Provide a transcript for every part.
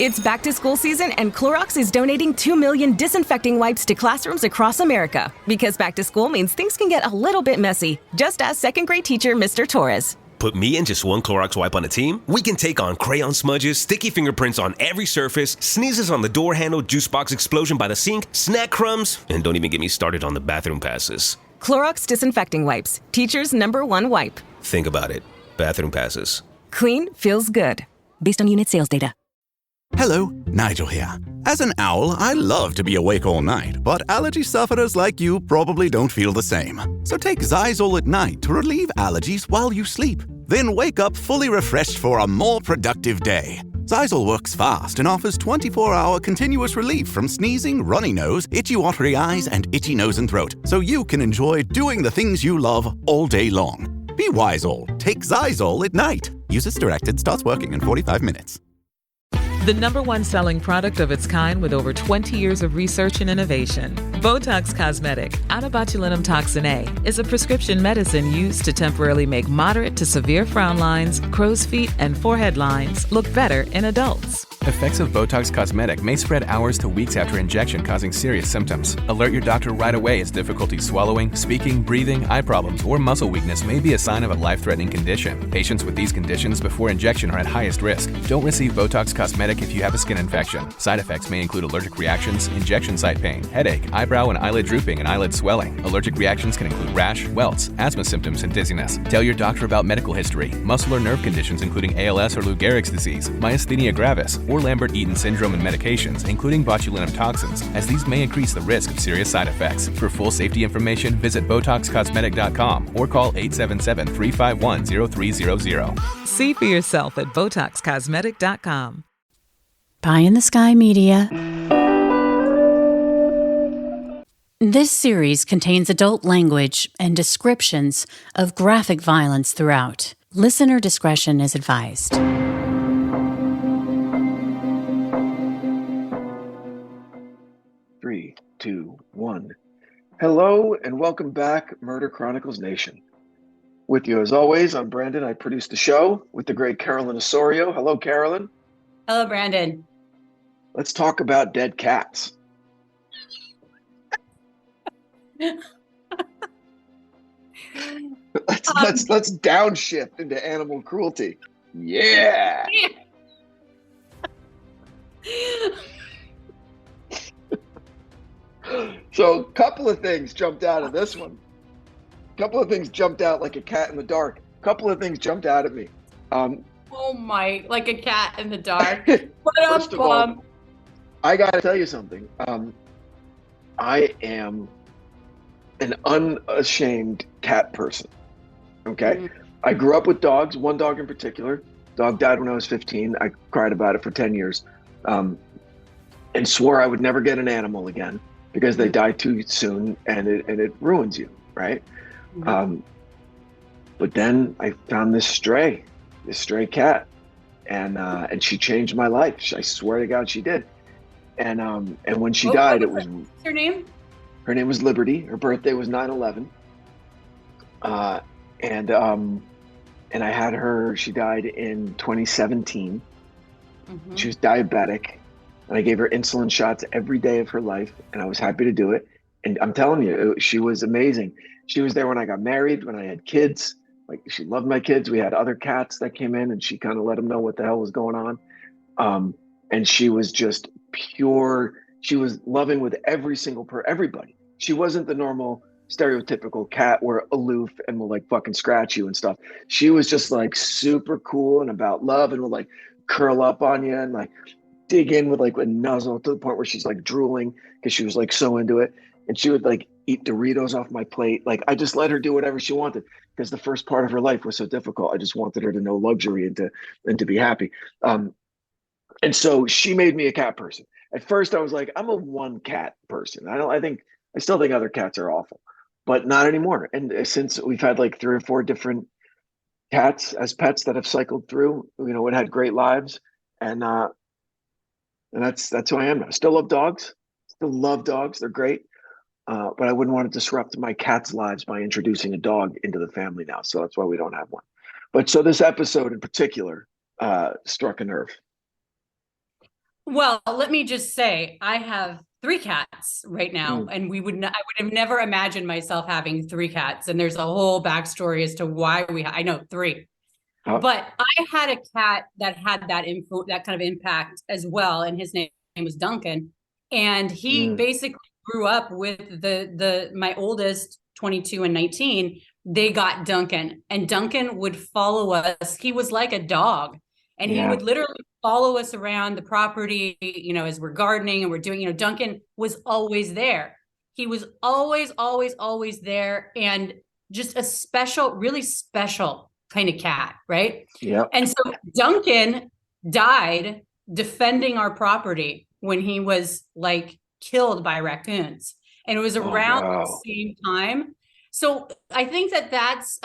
It's back to school season, and Clorox is donating 2 million disinfecting wipes to classrooms across America. Because back to school means things can get a little bit messy. Just ask second grade teacher Mr. Torres. Put me and just one Clorox wipe on a team? We can take on crayon smudges, sticky fingerprints on every surface, sneezes on the door handle, juice box explosion by the sink, snack crumbs, and don't even get me started on the bathroom passes. Clorox disinfecting wipes. Teacher's #1 wipe. Think about it. Bathroom passes. Clean feels good. Based on unit sales data. Hello, Nigel here. As an owl, I love to be awake all night, but allergy sufferers like you probably don't feel the same. So take Zysol at night to relieve allergies while you sleep. Then wake up fully refreshed for a more productive day. Zysol works fast and offers 24-hour continuous relief from sneezing, runny nose, itchy watery eyes, and itchy nose and throat, so you can enjoy doing the things you love all day long. Be Wisol. Take Zysol at night. Use as directed. Starts working in 45 minutes. The #1 selling product of its kind with over 20 years of research and innovation. Botox Cosmetic, out of botulinum toxin A, is a prescription medicine used to temporarily make moderate to severe frown lines, crow's feet, and forehead lines look better in adults. Effects of Botox Cosmetic may spread hours to weeks after injection, causing serious symptoms. Alert your doctor right away as difficulty swallowing, speaking, breathing, eye problems, or muscle weakness may be a sign of a life-threatening condition. Patients with these conditions before injection are at highest risk. Don't receive Botox Cosmetic if you have a skin infection. Side effects may include allergic reactions, injection site pain, headache, eyebrow and eyelid drooping, and eyelid swelling. Allergic reactions can include rash, welts, asthma symptoms, and dizziness. Tell your doctor about medical history, muscle or nerve conditions including ALS or Lou Gehrig's disease, myasthenia gravis, or Lambert-Eaton syndrome, and medications, including botulinum toxins, as these may increase the risk of serious side effects. For full safety information, visit BotoxCosmetic.com or call 877-351-0300. See for yourself at BotoxCosmetic.com. Pie in the Sky Media. This series contains adult language and descriptions of graphic violence throughout. Listener discretion is advised. Three, two, one. Hello and welcome back, Murder Chronicles Nation. With you as always, I'm Brandon. I produce the show with the great Carolyn Osorio. Hello, Carolyn. Hello, Brandon. Let's talk about dead cats. Let's downshift into animal cruelty. Yeah. So a couple of things jumped out of this one. A couple of things jumped out like a cat in the dark. A couple of things jumped out at me. Oh my, like a cat in the dark. First of all, I got to tell you something. I am an unashamed cat person. Okay? Mm-hmm. I grew up with dogs, one dog in particular. Dog died when I was 15. I cried about it for 10 years and swore I would never get an animal again because they die too soon and it ruins you, right? Mm-hmm. But then I found this stray cat, and she changed my life. I swear to God, she did. And when she died, what's her name? Her name was Liberty. Her birthday was 9/11. And I had her. She died in 2017. Mm-hmm. She was diabetic, and I gave her insulin shots every day of her life, and I was happy to do it. And I'm telling you, she was amazing. She was there when I got married, when I had kids. Like, she loved my kids. We had other cats that came in, and she kind of let them know what the hell was going on. And she was just pure. She was loving with everybody. She wasn't the normal stereotypical cat where aloof and will like fucking scratch you and stuff. She was just like super cool and about love and will like curl up on you and like dig in with like a nuzzle to the point where she's like drooling because she was like so into it. And she would like eat Doritos off my plate. Like, I just let her do whatever she wanted because the first part of her life was so difficult. I just wanted her to know luxury and to be happy. And so she made me a cat person. At first I was like, I'm a one cat person. I still think other cats are awful, but not anymore. And since we've had like 3 or 4 different cats as pets that have cycled through, it had great lives. And that's who I am now. Still love dogs. Still love dogs. They're great. But I wouldn't want to disrupt my cats' lives by introducing a dog into the family now. So that's why we don't have one. But so this episode in particular struck a nerve. Well, let me just say, I have three cats right now, Mm. and I would have never imagined myself having three cats. And there's a whole backstory as to why I know three. Oh, But I had a cat that had that kind of impact as well, and his name was Duncan. And he mm. basically grew up with my oldest, 22 and 19. They got Duncan, and Duncan would follow us. He was like a dog, and he Yeah. would literally follow us around the property, as we're gardening and we're doing, Duncan was always there. He was always, always, always there, and just a special, really special kind of cat, right? Yeah. And so Duncan died defending our property when he was like killed by raccoons. And it was Oh, around the wow. same time. So I think that that's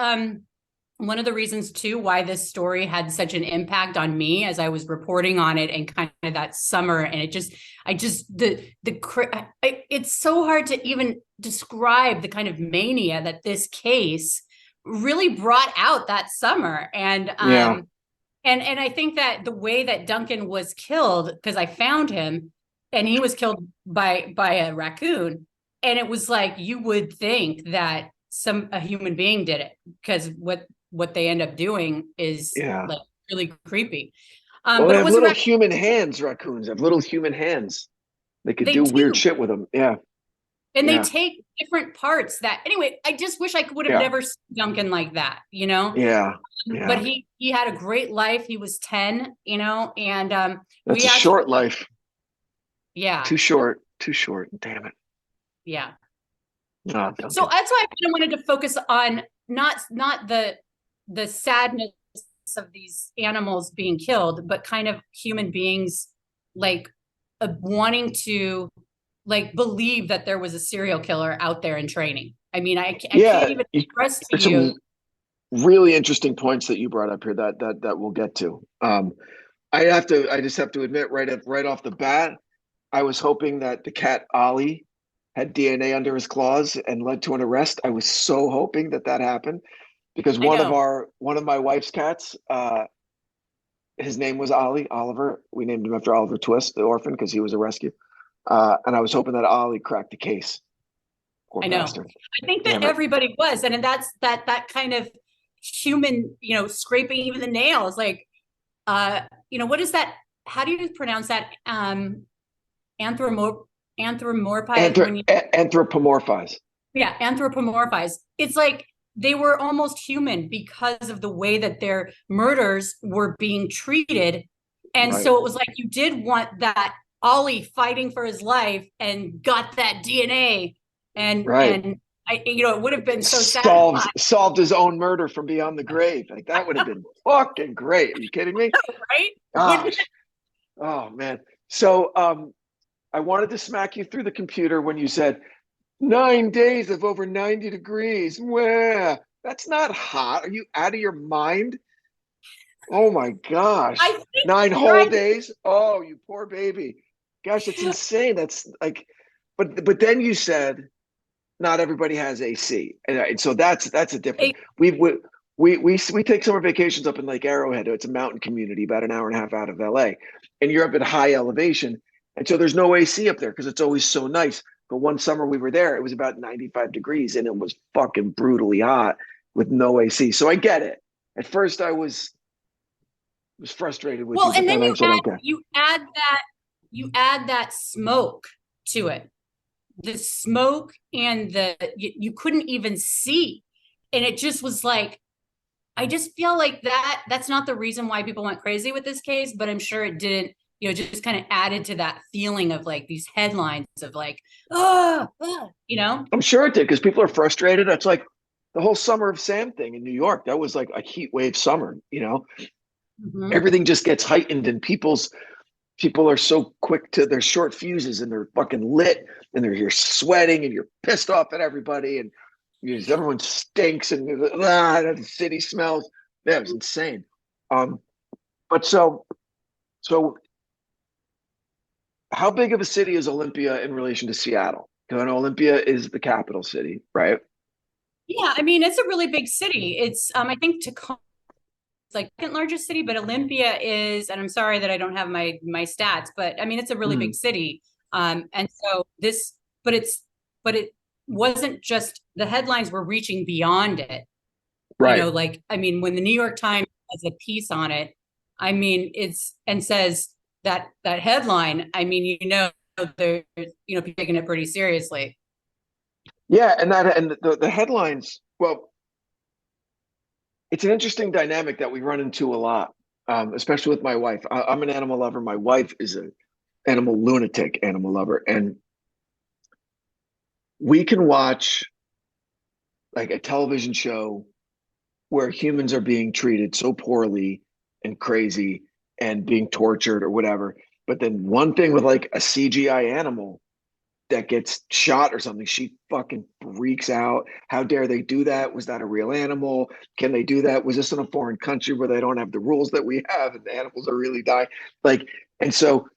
one of the reasons too why this story had such an impact on me as I was reporting on it and kind of that summer. And it's so hard to even describe the kind of mania that this case really brought out that summer. And Yeah. and I think that the way that Duncan was killed, because I found him and he was killed by a raccoon, and it was like you would think that a human being did it, because what they end up doing is Yeah. like really creepy. Well, But they it have was a little raccoon. human hands, raccoons have little human hands. They could They do weird do. shit with them. Yeah. And they Yeah. take different parts that, anyway, I just wish I would have Yeah. never seen Duncan like that, you know? Yeah. But Yeah. he had a great life. He was 10, and That's we a actually, short life. yeah, Too short. Too short. Damn it. yeah. Oh, So Duncan. that's why I kind of wanted to focus on not the sadness of these animals being killed, but kind of human beings like wanting to like believe that there was a serial killer out there in training. I mean, I can't Yeah. even express to There's you. some really interesting points that you brought up here that we'll get to. I just have to admit right off the bat, I was hoping that the cat Ollie had DNA under his claws and led to an arrest. I was so hoping that happened because I know. one of my wife's cats, his name was Ollie, Oliver. We named him after Oliver Twist, the orphan, because he was a rescue. And I was hoping that Ollie cracked the case. Poor I know. bastard. I think that Damn it. everybody was, and that's that kind of human, scraping even the nails. Like, what is that? How do you pronounce that? Anthromorphize when you Anthropomorphize. Yeah, anthropomorphize. It's like they were almost human because of the way that their murders were being treated. And Right. so it was like you did want that Ollie fighting for his life and got that DNA. Right. And it would have been so Solved his own murder from beyond the grave. Like that would have been fucking great. Are you kidding me? right? Gosh. Oh man. So I wanted to smack you through the computer when you said 9 days of over 90 degrees. Well, that's not hot. Are you out of your mind? Oh my gosh. I think 9 whole right. days? Oh, you poor baby. Gosh, that's insane. That's like, but then you said not everybody has AC, and so that's a different. We take summer vacations up in Lake Arrowhead. It's a mountain community about an hour and a half out of LA, and you're up at high elevation, and so there's no AC up there because it's always so nice. But one summer we were there, it was about 95 degrees, and it was fucking brutally hot with no AC. So I get it. At first, I was frustrated with you, but And then I said, okay. you add that smoke to it. The smoke and you couldn't even see, and it just was like, I just feel like that's not the reason why people went crazy with this case, but I'm sure it didn't, just kind of added to that feeling of like these headlines of like, I'm sure it did because people are frustrated. It's like the whole Summer of Sam thing in New York. That was like a heat wave summer, Mm-hmm. Everything just gets heightened and people are so quick to their short fuses and they're fucking lit and they're here sweating and you're pissed off at everybody and everyone stinks and the city smells. Yeah, it was insane. But so how big of a city is Olympia in relation to Seattle? Because I know Olympia is the capital city, right? Yeah, I mean, it's a really big city. It's I think Tacoma like second largest city, but Olympia is, and I'm sorry that I don't have my stats, but I mean, it's a really big city. And so but it wasn't just, the headlines were reaching beyond it. Right. You know, like, I mean, when the New York Times has a piece on it, I mean, and says that headline, I mean, they're, people taking it pretty seriously. Yeah. And the headlines, well, it's an interesting dynamic that we run into a lot, especially with my wife. I'm an animal lover. My wife is an animal lunatic animal lover. And we can watch like a television show where humans are being treated so poorly and crazy and being tortured or whatever. But then one thing with like a CGI animal that gets shot or something, she fucking freaks out. How dare they do that? Was that a real animal? Can they do that? Was this in a foreign country where they don't have the rules that we have and the animals are really dying? Like, and so,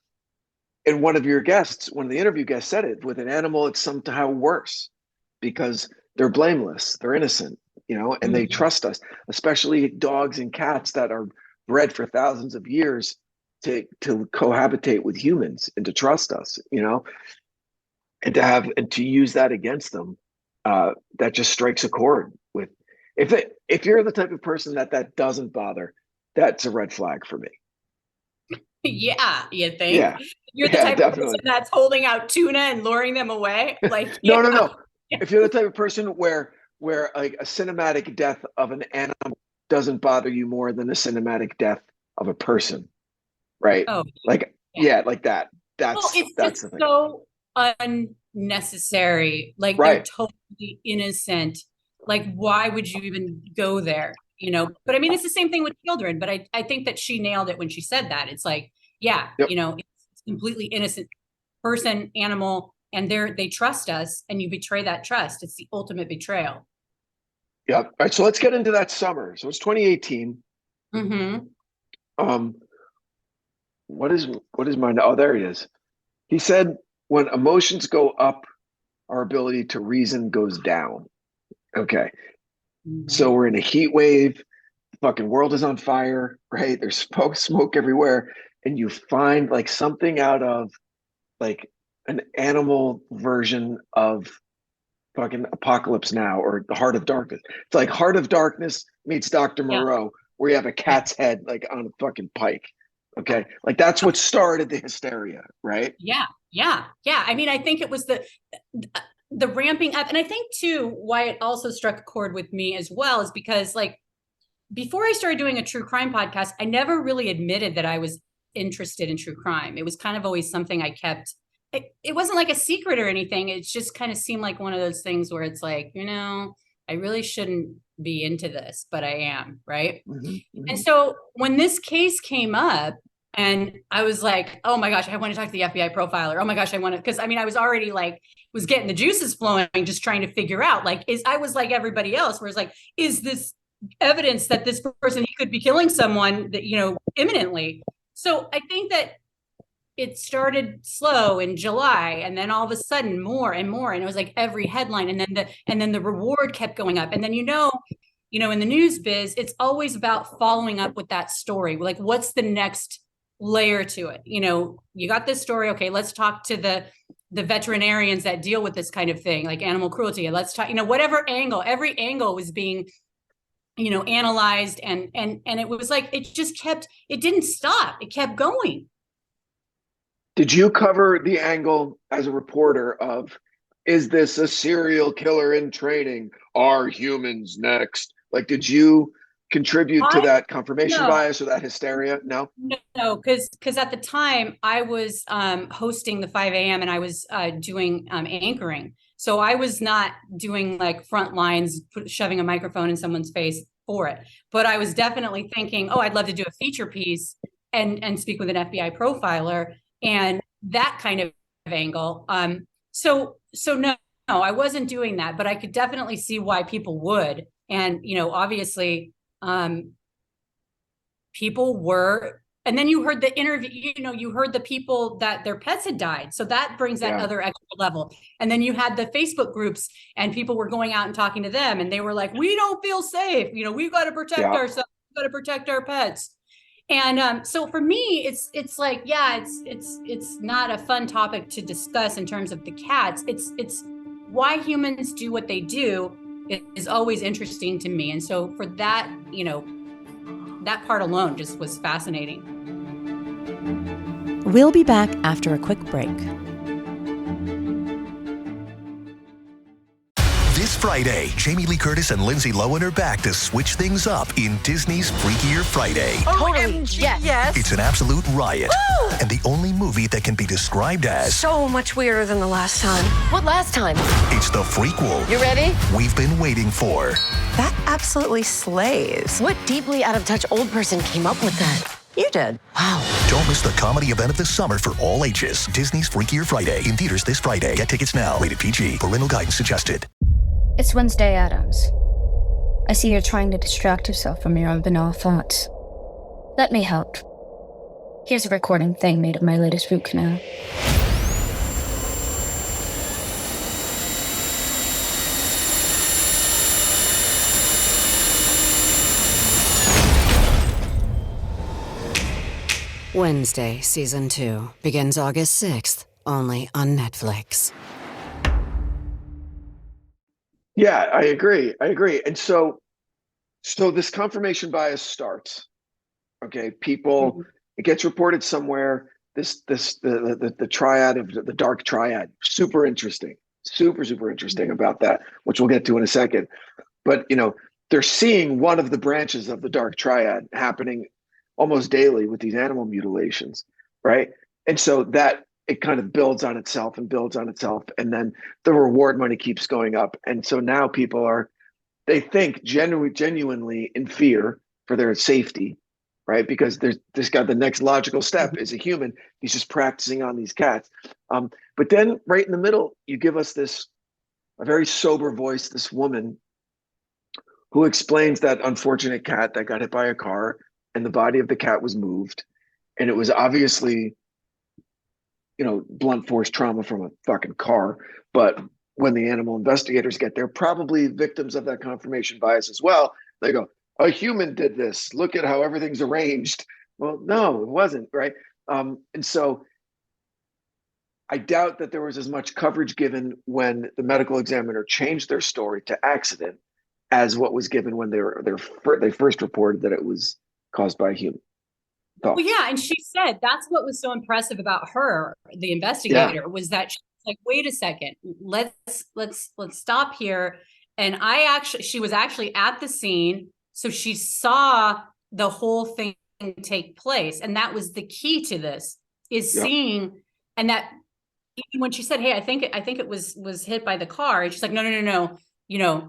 and one of the interview guests said it, with an animal, it's somehow worse because they're blameless, they're innocent, and they trust us, especially dogs and cats that are bred for thousands of years to cohabitate with humans and to trust us, and to use that against them. That just strikes a chord with, if you're the type of person that doesn't bother, that's a red flag for me. Yeah, you think? Yeah. You're the type of person that's holding out tuna and luring them away? Like, no. If you're the type of person where like a cinematic death of an animal doesn't bother you more than a cinematic death of a person, right? Oh, like like that. That's it's the thing. So unnecessary. Like, they're totally innocent. Like, why would you even go there? But I mean, it's the same thing with children, but I think that she nailed it when she said that. It's like, it's completely innocent person, animal, and they trust us, and you betray that trust. It's the ultimate betrayal. Yep. All right. So let's get into that summer. So it's 2018. What is mine? Oh, there it is. He said, when emotions go up, our ability to reason goes down. Okay. So we're in a heat wave. The fucking world is on fire, right? There's smoke everywhere. And you find like something out of like an animal version of fucking Apocalypse Now or The Heart of Darkness. It's like Heart of Darkness meets Dr. Moreau, where you have a cat's head like on a fucking pike. Okay. Like that's what started the hysteria, right? Yeah. I mean, I think it was the ramping up. And I think too, why it also struck a chord with me as well is because, like, before I started doing a true crime podcast, I never really admitted that I was interested in true crime. It was kind of always something I kept. It wasn't like a secret or anything. It just kind of seemed like one of those things where it's like, I really shouldn't be into this, but I am, right? And so when this case came up, and I was like, oh my gosh, I want to talk to the FBI profiler. Oh my gosh, I want to, because I mean, I was already like, was getting the juices flowing, just trying to figure out, like, I was like everybody else, where it's like, is this evidence that this person, he could be killing someone that, imminently? So I think that it started slow in July, and then all of a sudden more and more, and it was like every headline, and then the reward kept going up, and then in the news biz, it's always about following up with that story. Like, what's the next layer to it? You got this story. Okay, let's talk to the veterinarians that deal with this kind of thing, like animal cruelty. Let's talk, whatever angle, every angle was being, analyzed, and it was like, it didn't stop. It kept going. Did you cover the angle as a reporter of, is this a serial killer in training? Are humans next? Like, did you contribute to that confirmation bias or that hysteria? No, because at the time I was hosting the 5 a.m. and I was doing anchoring. So I was not doing like front lines, shoving a microphone in someone's face for it. But I was definitely thinking, oh, I'd love to do a feature piece and speak with an FBI profiler and that kind of angle. So no, I wasn't doing that, but I could definitely see why people would. And, obviously, people were, and then you heard the interview, you heard the people that their pets had died. So that brings that other extra level. And then you had the Facebook groups, and people were going out and talking to them, and they were like, we don't feel safe. We've got to protect ourselves. got to protect our pets. And so for me, it's like, yeah, it's not a fun topic to discuss in terms of the cats. It's why humans do what they do is always interesting to me. And so for that, that part alone just was fascinating. We'll be back after a quick break. This Friday, Jamie Lee Curtis and Lindsay Lohan are back to switch things up in Disney's Freakier Friday. OMG, yes. It's an absolute riot, and the only movie that can be described as So much weirder than the last time. What last time? it's the frequel You ready? we've been waiting for. That absolutely slays. What deeply out of touch old person came up with that? You did. Wow. Don't miss the comedy event of the summer for all ages. Disney's Freakier Friday, in theaters this Friday. Get tickets now. Rated PG. Parental guidance suggested. It's Wednesday Addams. I see you're trying to distract yourself from your own banal thoughts. Let me help. Here's a recording thing made of my latest root canal. Wednesday, Season 2, begins August 6th, only on Netflix. Yeah, I agree. And so this confirmation bias starts. Okay, people, it gets reported somewhere. The triad of the dark triad, super interesting about that, which we'll get to in a second. But they're seeing one of the branches of the dark triad happening almost daily with these animal mutilations, right? And so that it kind of builds on itself, and then the reward money keeps going up. And so now people they think genuinely in fear for their safety, right? Because there's got the next logical step is a human. He's just practicing on these cats. But then right in the middle, you give us a very sober voice, this woman who explains that unfortunate cat that got hit by a car and the body of the cat was moved. And it was obviously, blunt force trauma from a fucking car. But when the animal investigators get there, probably victims of that confirmation bias as well, they go, a human did this. Look at how everything's arranged. Well, no, it wasn't, right? And so I doubt that there was as much coverage given when the medical examiner changed their story to accident as what was given when they first reported that it was caused by a human. Well, yeah, and she said that's what was so impressive about her, the investigator, was that she was like, wait a second, let's stop here. And she was actually at the scene, so she saw the whole thing take place, and that was the key to this is seeing. And that even when she said, "Hey, I think it was hit by the car," and she's like, "No,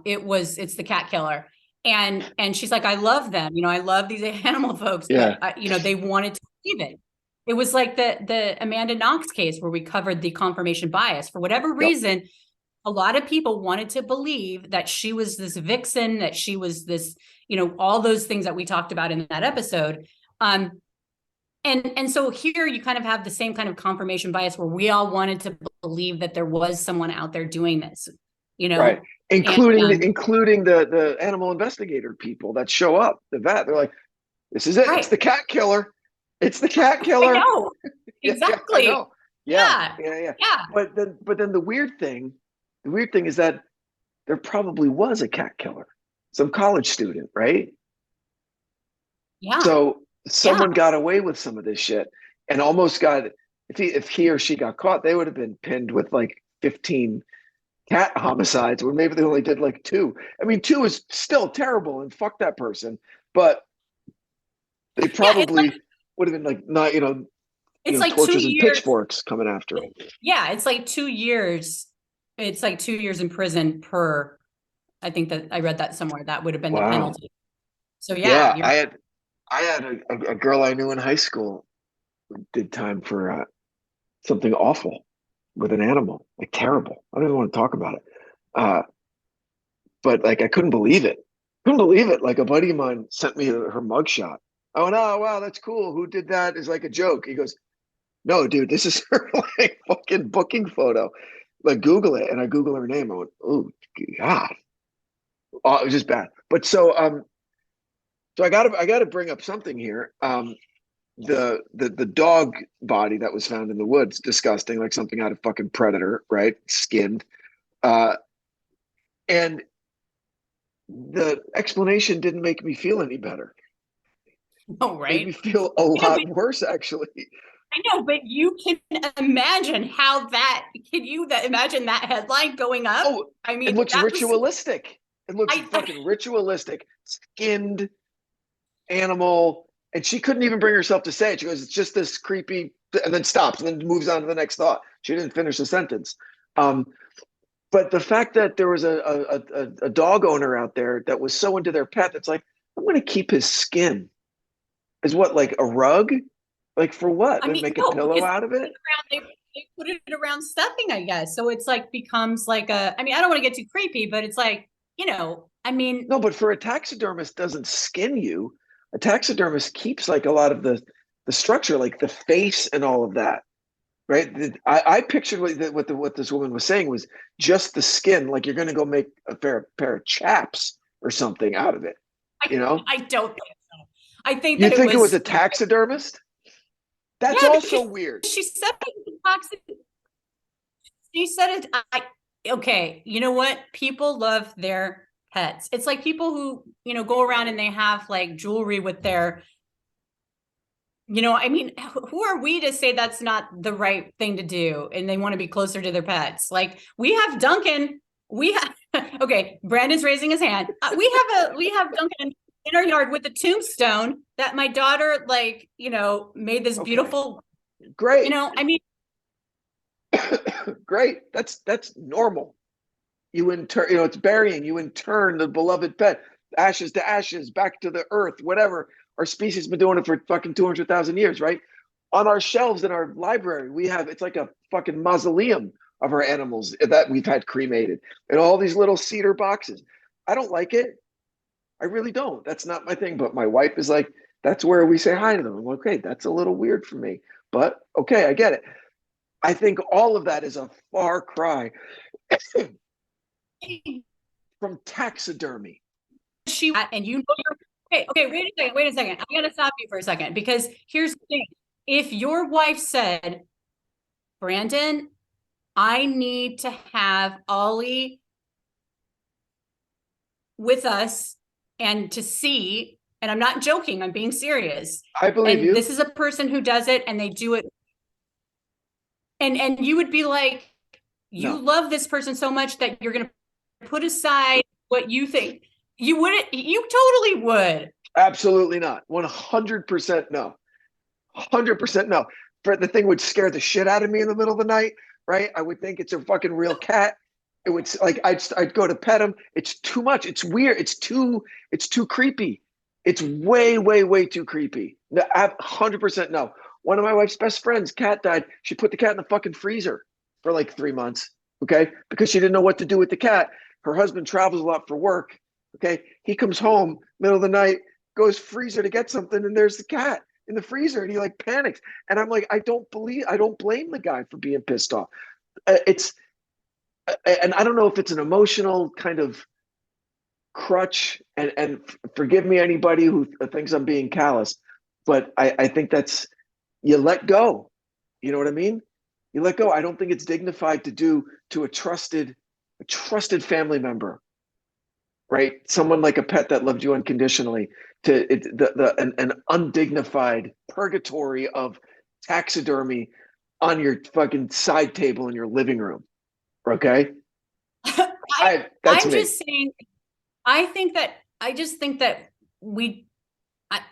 it's the cat killer." And she's like, I love them. I love these animal folks. Yeah. But, they wanted to believe it. It was like the Amanda Knox case where we covered the confirmation bias. For whatever reason, a lot of people wanted to believe that she was this vixen, that she was this, all those things that we talked about in that episode. And so here you kind of have the same kind of confirmation bias where we all wanted to believe that there was someone out there doing this, Right. Including the animal investigator people that show up, the vet. They're like, this is it. Right. It's the cat killer. It's the cat killer. I know. Exactly. I know. Yeah. But then the weird thing is that there probably was a cat killer, some college student, right? Yeah. So someone got away with some of this shit and almost got, if he or she got caught, they would have been pinned with like 15 cat homicides, or maybe they only did like 2. I mean, 2 is still terrible, and fuck that person. But they probably would have been like not, it's like torches 2 and years, pitchforks coming after him. Yeah, it's like 2 years. It's like 2 years in prison per. I think that I read that somewhere. That would have been the penalty. So I had a girl I knew in high school who did time for something awful with an animal, like terrible. I don't even want to talk about it. But like, I couldn't believe it. Like a buddy of mine sent me her mugshot. I went, oh, wow, that's cool. Who did that? Is like a joke. He goes, no, dude, this is her like fucking booking photo. Like Google it. And I Google her name. I went, oh God. Oh, it was just bad. But so So I gotta bring up something here. The dog body that was found in the woods, disgusting, like something out of fucking Predator, right? Skinned. Uh, and the explanation didn't make me feel any better. Oh, Made me right. feel a lot worse, actually. I know, but you can imagine how that, can you imagine that headline going up? Oh, I mean, it looks that ritualistic. It looks fucking ritualistic. Skinned animal. And she couldn't even bring herself to say it. She goes, it's just this creepy, and then stops and then moves on to the next thought. She didn't finish the sentence. But the fact that there was a dog owner out there that was so into their pet that's like, I'm going to keep his skin. Is what, like a rug? Like for what? I They mean, make a no, pillow because out of it? they put it around stuffing, I guess. So it's like becomes like a, I mean, I don't want to get too creepy, but it's like, I mean. No, but for a taxidermist doesn't skin you. A taxidermist keeps like a lot of the structure, like the face and all of that. Right? I pictured what this woman was saying was just the skin, like you're going to go make a pair of chaps or something out of it. I don't think so. I think you that think it was a taxidermist? That's also weird. She said toxic. She said it. Okay, you know what? People love their pets. It's like people who go around and they have like jewelry with their. I mean, who are we to say that's not the right thing to do? And they want to be closer to their pets. Like we have Duncan. We have okay. Brandon's raising his hand. We have Duncan in our yard with a tombstone that my daughter made this beautiful. Great. I mean, great. That's normal. You inter, it's burying. You intern the beloved pet, ashes to ashes, back to the earth, whatever. Our species has been doing it for fucking 200,000 years, right? On our shelves in our library, we have, it's like a fucking mausoleum of our animals that we've had cremated in all these little cedar boxes. I don't like it. I really don't. That's not my thing. But my wife is like, that's where we say hi to them. I'm like, okay, that's a little weird for me, but okay, I get it. I think all of that is a far cry from taxidermy. And you're okay, wait a second. I'm gonna stop you for a second because here's the thing. If your wife said, Brandon, I need to have Ollie with us and to see, and I'm not joking, I'm being serious. I believe you. This is a person who does it and they do it. And you would be like, you love this person so much that you're gonna put aside what you think. You wouldn't, you totally would. Absolutely not. 100% no. 100% no. The thing would scare the shit out of me in the middle of the night, right? I would think it's a fucking real cat. It would like I'd go to pet him. It's too much. It's weird. It's too creepy. It's way too creepy. No, 100% no. One of my wife's best friends, cat died. She put the cat in the fucking freezer for like 3 months, okay? Because she didn't know what to do with the cat. Her husband travels a lot for work, okay? He comes home middle of the night, goes freezer to get something, and there's the cat in the freezer, and he like panics. And I'm like, I don't blame the guy for being pissed off. And I don't know if it's an emotional kind of crutch, and forgive me anybody who thinks I'm being callous, but I think that's, you let go. You know what I mean? You let go. I don't think it's dignified to do to a trusted family member, right? Someone like a pet that loved you unconditionally, an undignified purgatory of taxidermy on your fucking side table in your living room. Okay. I'm just saying, I just think that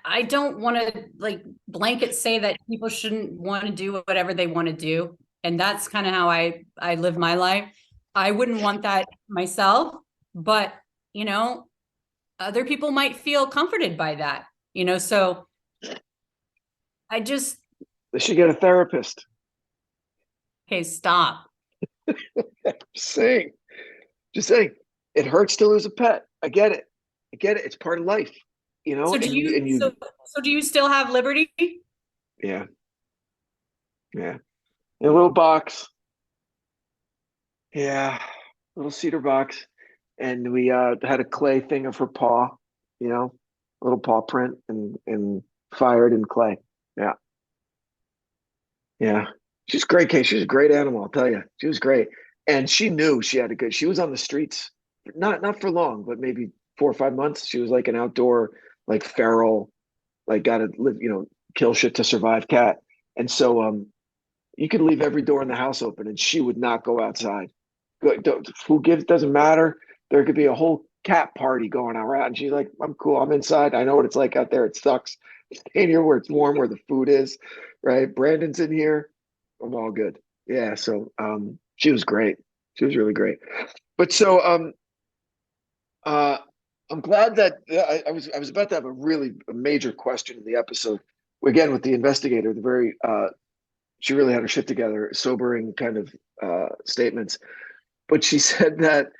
I don't want to like blanket say that people shouldn't want to do whatever they want to do. And that's kind of how I live my life. I wouldn't want that myself, but other people might feel comforted by that, so they should get a therapist. Okay, stop. Just saying, it hurts to lose a pet. I get it. It's part of life, So do you still have Liberty? Yeah. In a little box. Yeah, little cedar box, and we had a clay thing of her paw, a little paw print, and fired in clay. Yeah. Yeah. She's a great case. She's a great animal, I'll tell you. She was great. And she knew she had a good, she was on the streets, not for long, but maybe 4 or 5 months. She was like an outdoor, like feral, like gotta live, kill shit to survive cat. And so you could leave every door in the house open and she would not go outside. Who gives, doesn't matter. There could be a whole cat party going around. And she's like, I'm cool. I'm inside. I know what it's like out there. It sucks. Stay in here where it's warm, where the food is, right? Brandon's in here. I'm all good. Yeah. So she was great. She was really great. But so I'm glad that I was about to have a major question in the episode. Again, with the investigator, the very she really had her shit together, sobering kind of statements. But she said that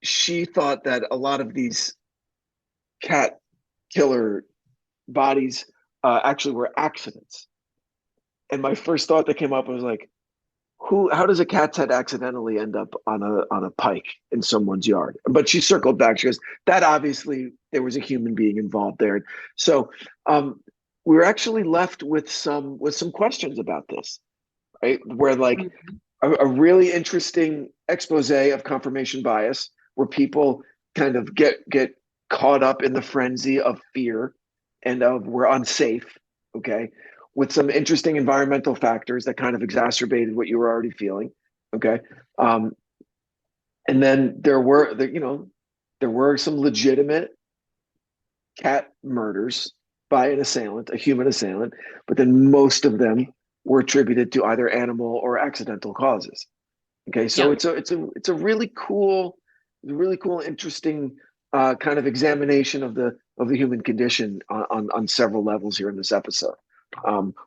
she thought that a lot of these cat killer bodies actually were accidents. And my first thought that came up was like, how does a cat's head accidentally end up on a pike in someone's yard? But she circled back. She goes, that obviously there was a human being involved there. So we were actually left with some questions about this, right? Where like a really interesting expose of confirmation bias, where people kind of get caught up in the frenzy of fear and of we're unsafe, okay, with some interesting environmental factors that kind of exacerbated what you were already feeling, okay. And then there were some legitimate cat murders by an assailant, a human assailant, but then most of them were attributed to either animal or accidental causes. Okay, so it's a really cool, interesting kind of examination of the human condition on several levels here in this episode.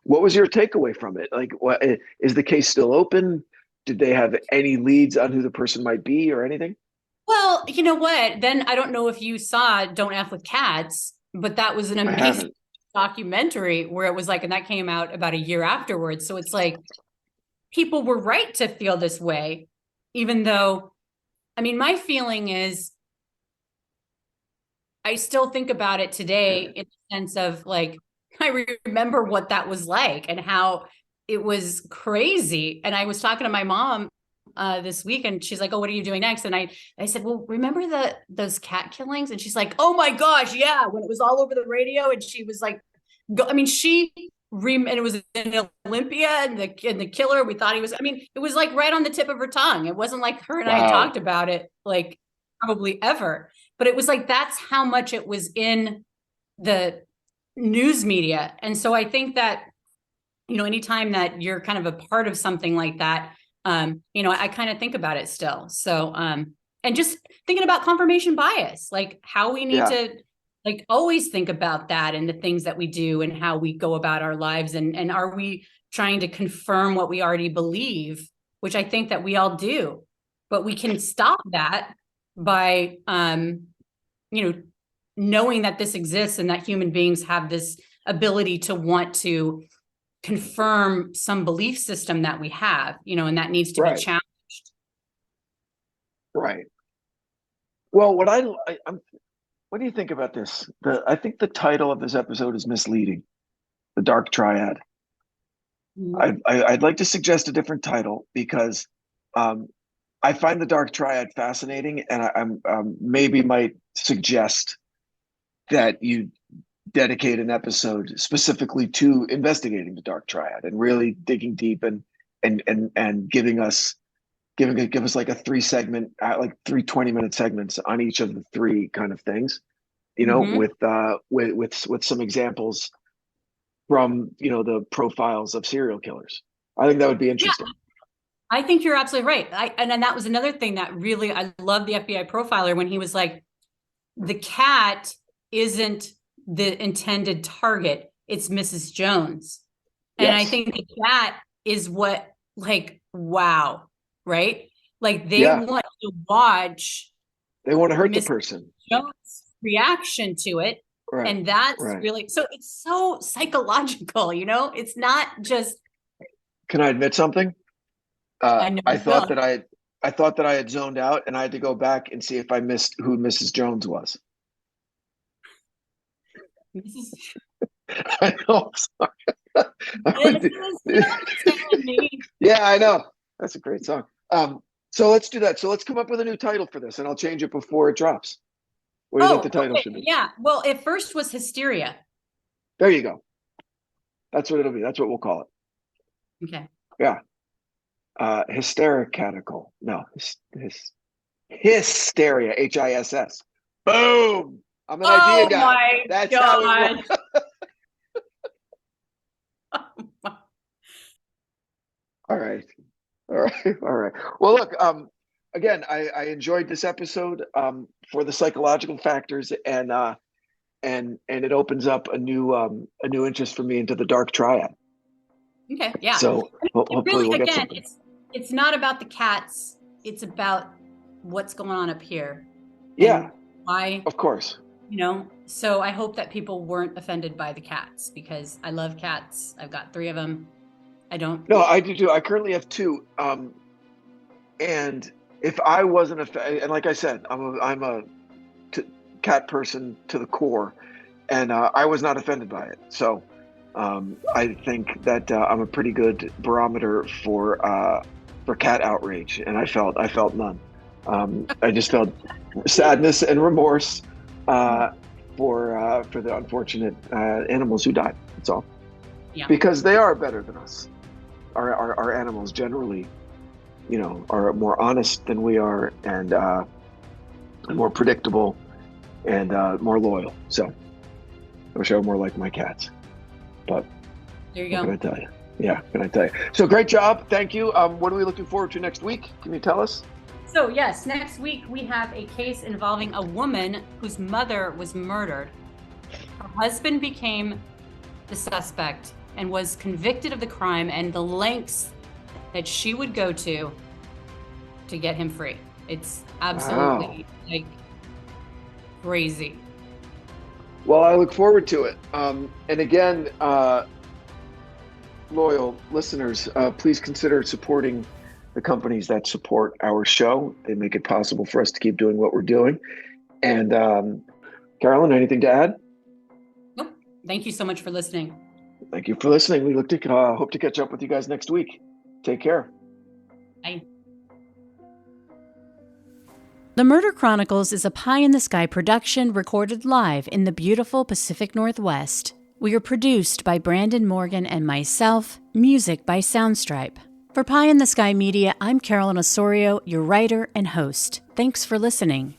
What was your takeaway from it? Like, what is the case still open? Did they have any leads on who the person might be or anything? Well, you know what? Then I don't know if you saw Don't F with Cats, but that was an amazing documentary where it was like, and that came out about a year afterwards. So it's like, people were right to feel this way, even though, I mean, my feeling is, I still think about it today in the sense of like, I remember what that was like and how it was crazy. And I was talking to my mom this week and she's like, oh, what are you doing next? And I said, well, remember those cat killings? And she's like, oh my gosh, yeah, when it was all over the radio. And she was like, and it was in Olympia and the killer, we thought he was, it was like right on the tip of her tongue. It wasn't like her and I talked about it like probably ever, but it was like, that's how much it was in the news media. And so I think that, anytime that you're kind of a part of something like that, I kind of think about it still. So, and just thinking about confirmation bias, like how we need to like always think about that and the things that we do and how we go about our lives. And are we trying to confirm what we already believe, which I think that we all do, but we can stop that by, knowing that this exists and that human beings have this ability to want to confirm some belief system that we have, and that needs to be challenged. Right. Well, what do you think about this? I think the title of this episode is misleading. The Dark Triad. I'd like to suggest a different title because I find the Dark Triad fascinating, and I maybe might suggest that you dedicate an episode specifically to investigating the Dark Triad and really digging deep and giving us like a 3-segment, like 3 20-minute segments on each of the 3 kind of things, with some examples from the profiles of serial killers. I think that would be interesting. Yeah. I think you're absolutely right. And then that was another thing that really, I love the FBI profiler when he was like, the cat isn't the intended target, it's Mrs. Jones. And I think that is what, like, wow, right? Like they want to watch. They want to hurt the person. Jones' reaction to it. Right. And that's really, so it's so psychological, it's not just. Can I admit something? I thought that I had zoned out and I had to go back and see if I missed who Mrs. Jones was. This is I know. I'm this is not telling me. Yeah, I know. That's a great song. So let's do that. So let's come up with a new title for this, and I'll change it before it drops. What do you think the title should be? Yeah. Well, it first was Hysteria. There you go. That's what it'll be. That's what we'll call it. Okay. Yeah. Hysterical. No. Hysteria. HISS. Boom. I'm an idea guy. My That's God. how it works. All right. Well, look, again, I enjoyed this episode for the psychological factors, and it opens up a new interest for me into the dark triad. Okay, yeah. So hopefully really, we'll get again, something. It's not about the cats. It's about what's going on up here. Yeah. Why? Of course. So I hope that people weren't offended by the cats, because I love cats. I've got 3 of them. I don't. No, I do too. I currently have 2. And if I wasn't and like I said, I'm a cat person to the core, and I was not offended by it. So I think that I'm a pretty good barometer for cat outrage, and I felt none. I just felt sadness and remorse for the unfortunate animals who died. That's all. Yeah. Because they are better than us. Our animals generally, are more honest than we are, and more predictable, and more loyal. So I wish I were more like my cats. But there you go. What can I tell you? Yeah, can I tell you? So great job. Thank you. What are we looking forward to next week? Can you tell us? So yes, next week we have a case involving a woman whose mother was murdered. Her husband became the suspect and was convicted of the crime, and the lengths that she would go to get him free. It's absolutely crazy. Well, I look forward to it. And again, loyal listeners, please consider supporting the companies that support our show. They make it possible for us to keep doing what we're doing. And Carolyn, anything to add? Nope. Thank you so much for listening. Thank you for listening. We hope to catch up with you guys next week. Take care. Bye. The Murder Chronicles is a pie-in-the-sky production recorded live in the beautiful Pacific Northwest. We are produced by Brandon Morgan and myself, music by Soundstripe. For Pie in the Sky Media, I'm Carolyn Osorio, your writer and host. Thanks for listening.